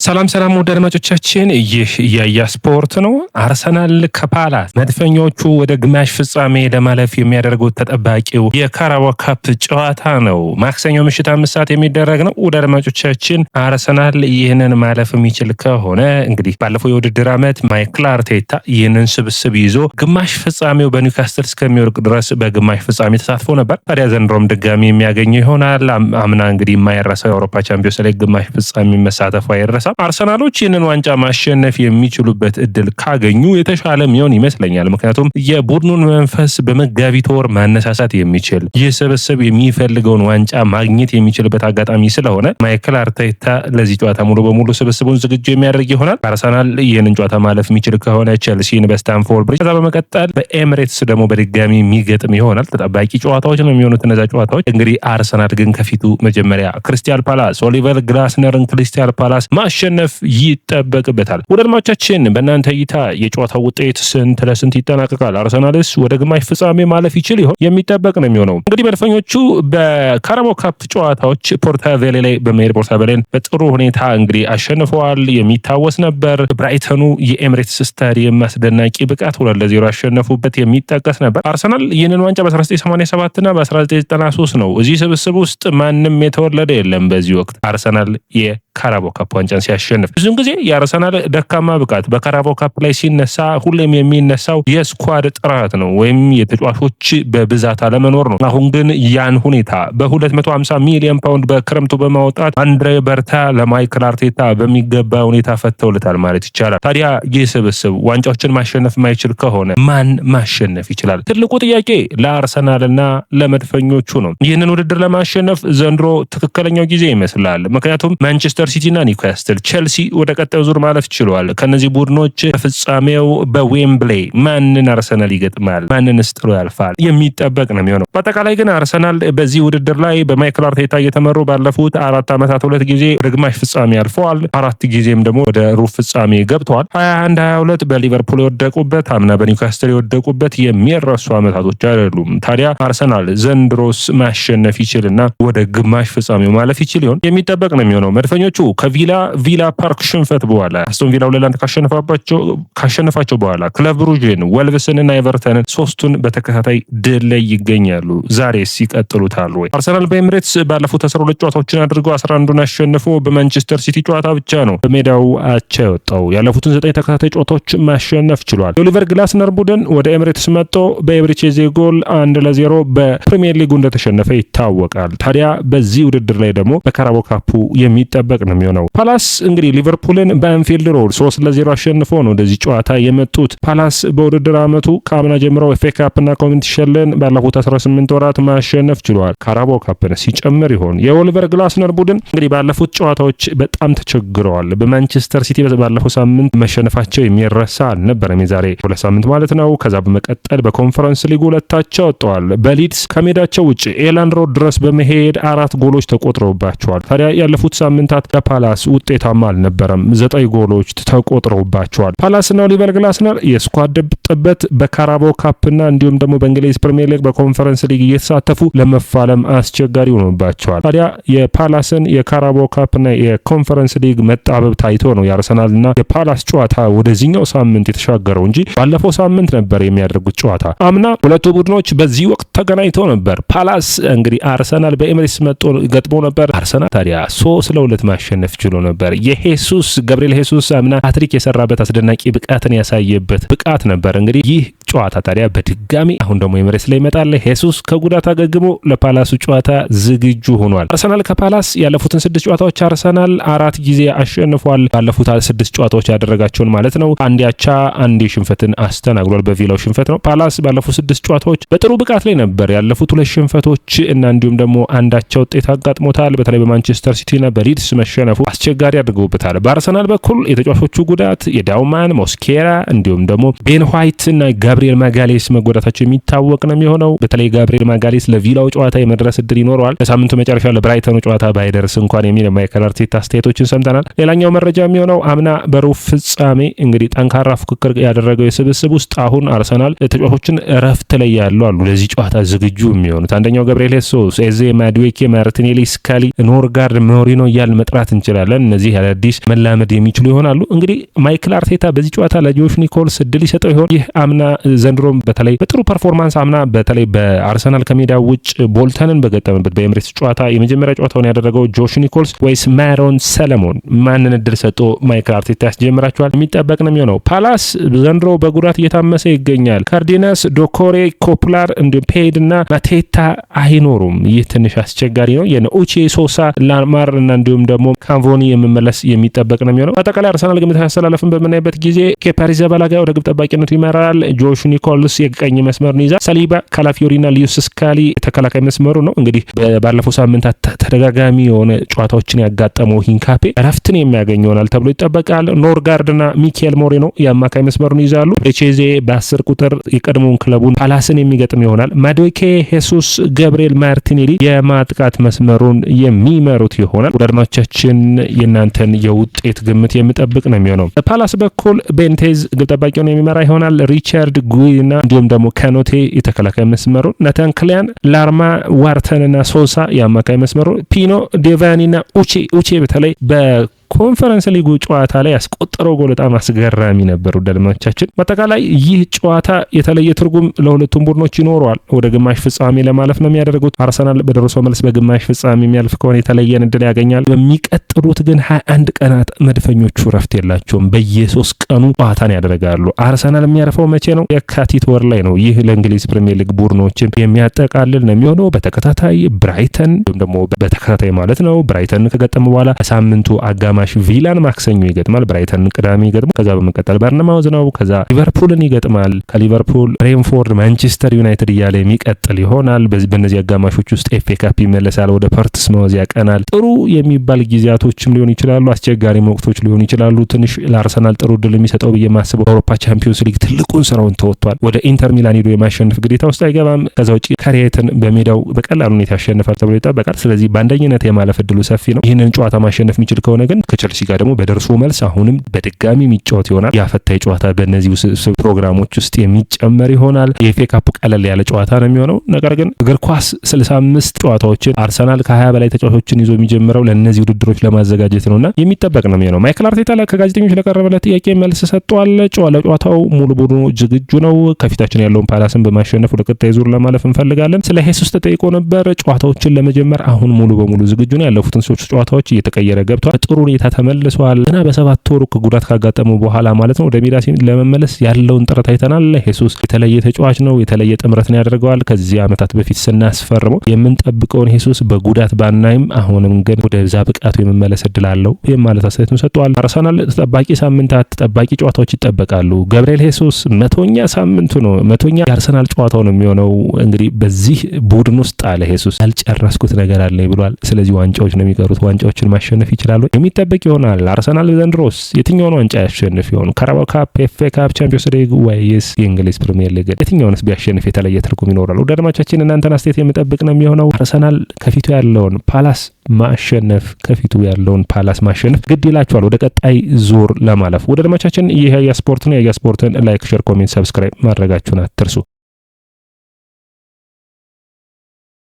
ሰላም ወደ አድማጮቻችን ይህ ያያ ስፖርት ነው። አርሰናል ከፓላስ መድፈኞቹ ወደ ግማሽ ፍጻሜ ለማለፍ የሚያደርጉት ተጠባቂው የካራባኦ ካፕ ጨዋታ ነው። ማክሰኞ ምሽት 5 ሰዓት የሚደረግ ነው። ወደ አድማጮቻችን አርሰናል ይህንን ማለፍ የሚችል ከሆነ እንግዲህ ባለፈው የውድድር ዓመት ማይክል አርቴታ ይህንን ስብስብ ይዞ ግማሽ ፍጻሜው በኒውካስትል እስከሚወርቅ ድረስ በግማሽ ፍጻሜ ተሳትፎ ነበር። ታዲያ ዘንድሮም ድጋሚ የሚያገኘው ይሆናል። አምና እንግዲህ የማይረሳው የአውሮፓ ቻምፒዮንስ ሊግ ግማሽ ፍጻሜ መሳተፉ አይረሳም። አርሰናሎች ይህንን ዋንጫ ማሸነፍ የሚችሉበት እድል ካገኙ የተሻለ የሚሆን ይመስለኛል። ምክንያቱም የቡድኑን መንፈስ በመጋቢት ወር ማነሳሳት የሚችል ይህ ስብስብ የሚፈልገውን ዋንጫ ማግኘት የሚችልበት አጋጣሚ ስለሆነ ማይክል አርቴታ ለዚህ ጨዋታ ሙሉ በሙሉ ስብስቡን ዝግጁ የሚያደርግ ይሆናል። አርሰናል ይህንን ጨዋታ ማለፍ የሚችል ከሆነ ቼልሲን በስታንፎርድ ብሪጅ፣ ከዛ በመቀጠል በኤምሬትስ ደግሞ በድጋሚ የሚገጥም ይሆናል። ተጠባቂ ጨዋታዎች ነው የሚሆኑት እነዛ ጨዋታዎች። እንግዲህ አርሰናል ግን ከፊቱ መጀመሪያ ክሪስታል ፓላስ ኦሊቨር ግላስነርን ክሪስታል ፓላስ ማሸነፍ ይጠበቅበታል። ወደ አድማጮቻችን በእናንተ እይታ የጨዋታው ውጤት ስንት ለስንት ይጠናቀቃል? አርሰናልስ ወደ ግማሽ ፍጻሜ ማለፍ ይችል ይሆን? የሚጠበቅ ነው የሚሆነው። እንግዲህ መድፈኞቹ በካራባኦ ካፕ ጨዋታዎች ፖርቶቬሌ ላይ በመሄድ ፖርቶቬሌን በጥሩ ሁኔታ እንግዲህ አሸንፈዋል። የሚታወስ ነበር። ብራይተኑ የኤምሬትስ ስታዲየም አስደናቂ ብቃት 2-0 ያሸነፉበት የሚጠቀስ ነበር። አርሰናል ይህንን ዋንጫ በ1987 እና በ1993 ነው። እዚህ ስብስብ ውስጥ ማንም የተወለደ የለም በዚህ ወቅት አርሰናል የካራባኦ ካፕ ዋንጫን ሲያሸንፍ። ብዙውን ጊዜ የአርሰናል ደካማ ብቃት በካራባኦ ካፕ ላይ ሲነሳ ሁሌም የሚነሳው የስኳድ ጥራት ነው ወይም የተጫዋቾች በብዛት አለመኖር ነው። አሁን ግን ያን ሁኔታ በ250 ሚሊዮን ፓውንድ በክረምቱ በማውጣት አንድሬ በርታ ለማይክል አርቴታ በሚገባ ሁኔታ ፈተውልታል ማለት ይቻላል። ታዲያ ይህ ስብስብ ዋንጫዎችን ማሸነፍ ማይችል ከሆነ ማን ማሸነፍ ይችላል? ትልቁ ጥያቄ ለአርሰናልና ለመድፈኞቹ ነው። ይህንን ውድድር ለማሸነፍ ዘንድሮ ትክክለኛው ጊዜ ይመስላል። ምክንያቱም ማንቸስተር ሲቲና ኒውካስትል፣ ቼልሲ ወደ ቀጣዩ ዙር ማለፍ ችሏል። ከነዚህ ቡድኖች በፍጻሜው በዌምብሌ ማንን አርሰናል ይገጥማል? ማንንስ ጥሎ ያልፋል? የሚጠበቅ ነው የሚሆነው። በአጠቃላይ ግን አርሰናል በዚህ ውድድር ላይ በማይክል አርቴታ እየተመሩ ባለፉት 4 ዓመታት 2 ጊዜ ወደ ግማሽ ፍጻሜ አልፈዋል። 4 ጊዜም ደግሞ ወደ ሩብ ፍጻሜ ገብተዋል። 21-22 በሊቨርፑል የወደቁበት፣ አምና በኒውካስትል የወደቁበት የሚረሱ ዓመታቶች አይደሉም። ታዲያ አርሰናል ዘንድሮስ ማሸነፍ ይችልና ወደ ግማሽ ፍጻሜው ማለፍ ይችል ይሆን? የሚጠበቅ ነው የሚሆነው። መድፈኞቹ ከቪላ ፓርክ ሽንፈት በኋላ አስቶን ቪላ 2-1 ካሸነፋቸው በኋላ ክለብ ብሩዥን፣ ወልቭስንና ኤቨርተንን 3ቱን በተከታታይ ድል ላይ ይገኛሉ። ዛሬስ ይቀጥሉታል ወይ? አርሰናል በኤምሬትስ ባለፉት 12 ጨዋታዎችን አድርገው 11ዱን አሸንፎ በማንቸስተር ሲቲ ጨዋታ ብቻ ነው በሜዳው አቻ የወጣው። ያለፉትን 9 ተከታታይ ጨዋታዎች ማሸነፍ ችሏል። የኦሊቨር ግላስነር ቡድን ወደ ኤምሬትስ መጥቶ በኤብሪቼዜ ጎል 1-0 በፕሪሚየር ሊጉ እንደተሸነፈ ይታወቃል። ታዲያ በዚህ ውድድር ላይ ደግሞ በካራባኦ ካፑ የሚጠበቅ ነው የሚሆነው። ፓላስ እንግዲህ ሊቨርፑልን በአንፊልድ ሮድ 3-0 አሸንፎ ነው ወደዚህ ጨዋታ የመጡት። ፓላስ በውድድር ዓመቱ ከአምና ጀምረው ኤፍኤ ካፕና ኮሚኒቲ ሺልድን ባለፉት 18 ወራት ማሸነፍ ችሏል። ካራባኦ ካፕን ሲጨምር ይሆን? የኦሊቨር ግላስነር ቡድን እንግዲህ ባለፉት ጨዋታዎች በጣም ተቸግረዋል። በማንቸስተር ሲቲ ባለፈው ሳምንት መሸነፋቸው የሚረሳ አልነበረም፣ የዛሬ 2 ሳምንት ማለት ነው። ከዛ በመቀጠል በኮንፈረንስ ሊጉ 2 ወጥተዋል። በሊድስ ከሜዳቸው ውጭ ኤላንድ ሮድ ድረስ በመሄድ 4 ጎሎች ተቆጥረውባቸዋል። ታዲያ ያለፉት ሳምንታት ለፓላስ ውጤታማ አልነበረም። 9 ጎሎች ተቆጥረውባቸዋል። ፓላስና ኦሊቨር ግላስነር የስኳድ ጥበት በካራባኦ ካፕና እንዲሁም ደግሞ በእንግሊዝ ፕሪሚየር ሊግ በኮንፈረንስ ሊግ እየተሳተፉ ለመፋለም አስቸጋሪ ሆኖባቸዋል። ታዲያ የፓላስን የካራባኦ ካፕና የኮንፈረንስ ሊግ መጣበብ ታይቶ ነው የአርሰናልና የፓላስ ጨዋታ ወደዚህኛው ሳምንት የተሻገረው እንጂ ባለፈው ሳምንት ነበር የሚያደርጉት ጨዋታ። አምና ሁለቱ ቡድኖች በዚህ ወቅት ተገናኝተው ነበር። ፓላስ እንግዲህ አርሰናል በኤምሬትስ መጥቶ ገጥሞ ነበር። አርሰናል ታዲያ 3-2 ማሸነፍ ችሎ ነበር። ገብርኤል ሄሱስ አምና ሃትሪክ የሰራበት አስደናቂ ብቃትን ያሳየበት ብቃት ነበር። እንግዲህ ይህ ጨዋታ ታዲያ በድጋሚ አሁን ደግሞ ኤምሬትስ ላይ ይመጣል። ሄሱስ ከጉዳት አገግሞ ለፓላሱ ጨዋታ ዝግጁ ሆኗል። አርሰናል ከፓላስ ያለፉትን 6 ጨዋታዎች አርሰናል 4 ጊዜ አሸንፏል። ባለፉት 6 ጨዋታዎች ያደረጋቸውን ማለት ነው። አንድ አቻ፣ አንድ ሽንፈትን አስተናግዷል። በቪላው ሽንፈት ነው። ፓላስ ባለፉት 6 ጨዋታዎች በጥሩ ብቃት ላይ ነበር። ያለፉት 2 ሽንፈቶች እና እንዲሁም ደግሞ አንዳቸው ውጤት አጋጥሞታል። በተለይ በማንቸስተር ሲቲና በሊድስ መሸነፉ አስቸጋሪ አድርገውበታል። በአርሰናል በኩል የተጫዋቾቹ ጉዳት የዳውማን ሞስኬራ እንዲሁም ደግሞ ቤን ዋይት እና ጋብሪኤል ማጋሌስ መጎዳታቸው የሚታወቅ ነው የሚሆነው። በተለይ ጋብሪኤል ማጋሌስ ለቪላው ጨዋታ የመድረስ እድል ይኖረዋል። ለሳምንቱ መጨረሻ ለብራይተኑ ጨዋታ ባይደርስ እንኳን የሚል ማይከል አርቴታ አስተያየቶችን ሰምተናል። ሌላኛው መረጃ የሚሆነው አምና በሩብ ፍጻሜ እንግዲህ ጠንካራ ፉክክር ያደረገው የስብስብ ውስጥ አሁን አርሰናል ተጫዋቾችን እረፍት ላይ ያሉ አሉ ለዚህ ጨዋታ ዝግጁ የሚሆኑት። አንደኛው ጋብሪኤል ሄሱስ፣ ኤዜ፣ ማዱዌኬ፣ ማርቲኔሊ፣ ስካሊ፣ ኖርጋርድ፣ ሞሪኖ እያልን መጥራት እንችላለን። እነዚህ አዳዲስ መላመድ የሚችሉ ይሆናሉ። እንግዲህ ማይክል አርቴታ በዚህ ጨዋታ ለጆሽ ኒኮልስ እድል ይሰጠው ይሆን? ይህ አምና ዘንድሮም በተለይ በጥሩ ፐርፎርማንስ አምና በተለይ በአርሰናል ከሜዳ ውጭ ቦልተንን በገጠመበት በኤምሬትስ ጨዋታ የመጀመሪያ ጨዋታውን ያደረገው ጆሽ ኒኮልስ ወይስ ማሮን ሰለሞን? ማንን እድል ሰጥቶ ማይክል አርቴታ ያስጀምራቸዋል? የሚጠበቅ ነው የሚሆነው። ፓላስ ዘንድሮ በጉዳት እየታመሰ ይገኛል። ካርዲናስ፣ ዶኮሬ፣ ኮፕላር እንዲሁም ፔድ እና ማቴታ አይኖሩም። ይህ ትንሽ አስቸጋሪ ነው። የኡቼ፣ ሶሳ፣ ላማር እና እንዲሁም ደግሞ ካንቮኒ የመመለስ የሚጠበቅ ነው የሚሆነው። አጠቃላይ አርሰናል ግምት ያስተላለፍን በምናይበት ጊዜ ኬፓ አሪዛባላጋ ወደ ግብ ጠባቂነቱ ይመራል። ጆሽ ኒኮልስ የቀኝ መስመሩን ይዛል። ሰሊባ፣ ካላፊዮሪና ሊዩስ ስካሊ ተከላካይ መስመሩ ነው። እንግዲህ ባለፈው ሳምንታት ተደጋጋሚ የሆነ ጨዋታዎችን ያጋጠመው ሂንካፔ እረፍትን የሚያገኝ ይሆናል ተብሎ ይጠበቃል። ኖርጋርድና ሚኬል ሞሬኖ የአማካይ መስመሩን ይዛሉ። ኤቼዜ በ10 ቁጥር የቀድሞውን ክለቡን ፓላስን የሚገጥም ይሆናል። ማዱዌኬ፣ ሄሱስ፣ ገብርኤል ማርቲኔሊ የማጥቃት መስመሩን የሚመሩት ይሆናል። ወደ አድማጮቻችን የእናንተን የውጤት ግምት የሚጠብቅ ነው የሚሆነው። በፓላስ በኩል ቤንቴዝ ግብ ጠባቂውን የሚመራ ይሆናል። ሪቻርድ ጉይና እንዲሁም ደግሞ ካኖቴ የተከላካይ መስመሩን፣ ናታን ክሊያን፣ ላርማ፣ ዋርተንና ሶሳ የአማካይ መስመሩ፣ ፒኖ፣ ዴቫኒና ኡቼ በተለይ ኮንፈረንስ ሊጉ ጨዋታ ላይ ያስቆጠረው ጎል በጣም አስገራሚ ነበር። ወዳጆቻችን በአጠቃላይ ይህ ጨዋታ የተለየ ትርጉም ለሁለቱም ቡድኖች ይኖረዋል። ወደ ግማሽ ፍጻሜ ለማለፍ ነው የሚያደርጉት። አርሰናል በደርሶ መልስ በግማሽ ፍጻሜ የሚያልፍ ከሆነ የተለየን እድል ያገኛል። በሚቀጥሉት ግን 21 ቀናት መድፈኞቹ ረፍት የላቸውም። በየ3 ቀኑ ጨዋታን ያደርጋሉ። አርሰናል የሚያርፈው መቼ ነው? የካቲት ወር ላይ ነው። ይህ ለእንግሊዝ ፕሪሚየር ሊግ ቡድኖችን የሚያጠቃልል ነው የሚሆነው። በተከታታይ ብራይተን ወይም ደግሞ በተከታታይ ማለት ነው ብራይተን ከገጠመ በኋላ ሳምንቱ አጋማሽ ቪላን ማክሰኞ ይገጥማል። ብራይተን ቅዳሜ ይገጥማል። ከዛ በመቀጠል በርንማውዝ ነው። ከዛ ሊቨርፑልን ይገጥማል። ከሊቨርፑል ብሬንፎርድ፣ ማንቸስተር ዩናይትድ እያለ የሚቀጥል ይሆናል። በእነዚህ አጋማሾች ውስጥ ኤፍኤ ካፕ ይመለሳል። ወደ ፖርትስማውዝ ያቀናል። ጥሩ የሚባል ጊዜያቶችም ሊሆኑ ይችላሉ። አስቸጋሪ ወቅቶች ሊሆኑ ይችላሉ። ትንሽ ለአርሰናል ጥሩ ድል የሚሰጠው ብዬ ማስበው በአውሮፓ ቻምፒዮንስ ሊግ ትልቁን ስራውን ተወጥቷል። ወደ ኢንተር ሚላን ሄዶ የማሸነፍ ግዴታ ውስጥ አይገባም። ከዛ ውጭ ካሪየትን በሜዳው በቀላሉ ሁኔታ ያሸንፋል ተብሎ ይጠበቃል። ስለዚህ በአንደኝነት የማለፍ እድሉ ሰፊ ነው። ይህንን ጨዋታ ማሸነፍ የሚችል ከሆነ ግን ከቸልሲ ጋር ደግሞ በደርሶ መልስ አሁንም በድጋሚ የሚጫወት ይሆናል። ያፈታይ ጨዋታ በእነዚህ ውስብስብ ፕሮግራሞች ውስጥ የሚጨመር ይሆናል። የኤፍኤ ካፕ ቀለል ያለ ጨዋታ ነው የሚሆነው። ነገር ግን እግር ኳስ 65 ጨዋታዎችን አርሰናል ከ20 በላይ ተጫዋቾችን ይዞ የሚጀምረው ለእነዚህ ውድድሮች ለማዘጋጀት ነውና የሚጠበቅ ነው የሚሆነው። ማይክል አርቴታ ከጋዜጠኞች ለቀረበለት ጥያቄ መልስ ሰጥቷል። ለጨዋታው ሙሉ ቡድኑ ዝግጁ ነው። ከፊታችን ያለውን ፓላስን በማሸነፍ ወደ ቀጣይ ዙር ለማለፍ እንፈልጋለን። ስለ ሄሱስ ተጠይቆ ነበር። ጨዋታዎችን ለመጀመር አሁን ሙሉ በሙሉ ዝግጁ ነው። ያለፉትን 3 ጨዋታዎች እየተቀየረ ገብቷል። በጥሩ ሁኔታ ተመልሷል። ገና በ7 ወሩ ከጉዳት ካጋጠሙ በኋላ ማለት ነው ወደ ሜዳ ለመመለስ ያለውን ጥረት አይተናል። ሄሱስ የተለየ ተጫዋች ነው። የተለየ ጥምረትን ያደርገዋል። ከዚህ ዓመታት በፊት ስናስፈርመው የምንጠብቀውን ሄሱስ በጉዳት ባናይም አሁንም ግን ወደ ዛ ብቃቱ የመመለስ እድል አለው ማለት አስተያየቱን ሰጥቷል። አርሰናል ተጠባቂ ሳምንታት ተጠባቂ ጨዋታዎች ይጠበቃሉ። ገብርኤል ሄሱስ 100ኛ ሳምንቱ ነው። 100ኛ የአርሰናል ጨዋታው ነው የሚሆነው። እንግዲህ በዚህ ቡድን ውስጥ አለ ሄሱስ ያልጨረስኩት ነገር አለ ብሏል። ስለዚህ ዋንጫዎች ነው የሚቀሩት። ዋንጫዎችን ማሸነፍ ይችላሉ። የሚጠበቅ ይሆናል። አርሰናል ዘንድሮስ የትኛውን ዋንጫ ያሸንፍ ይሆን? ካራባኦ ካፕ፣ ኤፍኤ ካፕ፣ ቻምፒዮንስ ሊግ ወይስ የእንግሊዝ ፕሪሚየር ሊግ? የትኛውንስ ቢያሸንፍ የተለየ ትርጉም ይኖራል? ወደ አድማቻችን እናንተን አስተያየት የሚጠብቅ ነው የሚሆነው። አርሰናል ከፊቱ ያለውን ፓላስ ማሸነፍ ግድ ይላቸዋል ወደ ቀጣይ ዙር ለማለፍ። ወደ አድማቻችን ይሄ የስፖርት ነው። የስፖርትን ላይክ፣ ሼር፣ ኮሜንት፣ ሰብስክራይብ ማድረጋችሁን አትርሱ።